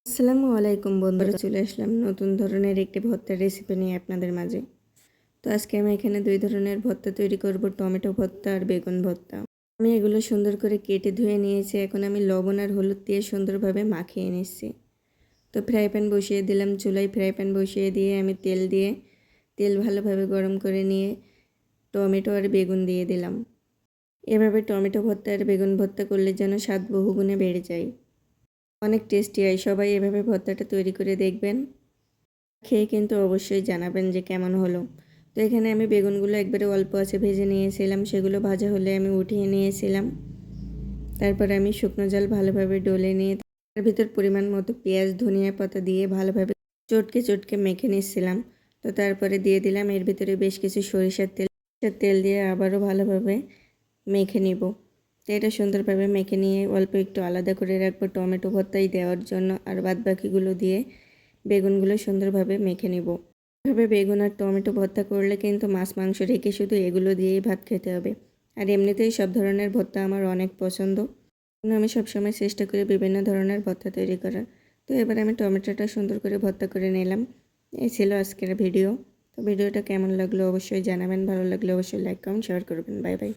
আসসালামু আলাইকুম বন্ধুরা, চলে আসলাম নতুন ধরনের একটি ভর্তার রেসিপি নিয়ে আপনাদের মাঝে। তো আজকে আমি এখানে দুই ধরনের ভর্তা তৈরি করব, টমেটো ভর্তা আর বেগুন ভর্তা। আমি এগুলো সুন্দর করে কেটে ধুয়ে নিয়েছি। এখন আমি লবণ আর হলুদ দিয়ে সুন্দরভাবে মাখিয়ে নিচ্ছি। তো ফ্রাই প্যান বসিয়ে দিলাম চুলায়। ফ্রাই প্যান বসিয়ে দিয়ে আমি তেল ভালোভাবে গরম করে নিয়ে টমেটো আর বেগুন দিয়ে দিলাম। এভাবে টমেটো ভর্তা আর বেগুন ভর্তা করলে যেন স্বাদ বহুগুণে বেড়ে যায়, অনেক টেস্টি হয়। সবাই এভাবে ভর্তাটা তৈরি করে দেখবেন, খেয়ে কিন্তু অবশ্যই জানাবেন যে কেমন হলো। তো এখানে আমি বেগুনগুলো একবারে অল্প আছে ভেজে নিয়েছিলাম, সেগুলো ভাজা হলে আমি উঠিয়ে নিয়েছিলাম। তারপর আমি শুকনো জল ভালোভাবে ডলে নিয়ে তার ভিতর পরিমাণ মতো পেঁয়াজ ধনিয়া পাতা দিয়ে ভালোভাবে চটকে মেখে নিচ্ছিলাম। তো তারপরে দিয়ে দিলাম এর ভিতরে বেশ কিছু সরিষার তেল দিয়ে আবারও ভালোভাবে মেখে নিব। তো এটা সুন্দরভাবে মেখে নিয়ে অল্প একটু আলাদা করে রাখবো টমেটো ভর্তায় দেওয়ার জন্য, আর বাদ বাকিগুলো দিয়ে বেগুনগুলো সুন্দরভাবে মেখে নিব। এভাবে বেগুন আর টমেটো ভর্তা করলে কিন্তু মাছ মাংস রেখে শুধু এগুলো দিয়েই ভাত খেতে হবে। আর এমনিতেই সব ধরনের ভর্তা আমার অনেক পছন্দ, আমি সবসময় চেষ্টা করি বিভিন্ন ধরনের ভর্তা তৈরি করার। তো এবার আমি টমেটোটা সুন্দর করে ভর্তা করে নিলাম। এই ছিল আজকের ভিডিও। তো ভিডিওটা কেমন লাগলো অবশ্যই জানাবেন, ভালো লাগলে অবশ্যই লাইক কমেন্ট শেয়ার করবেন। Bye bye.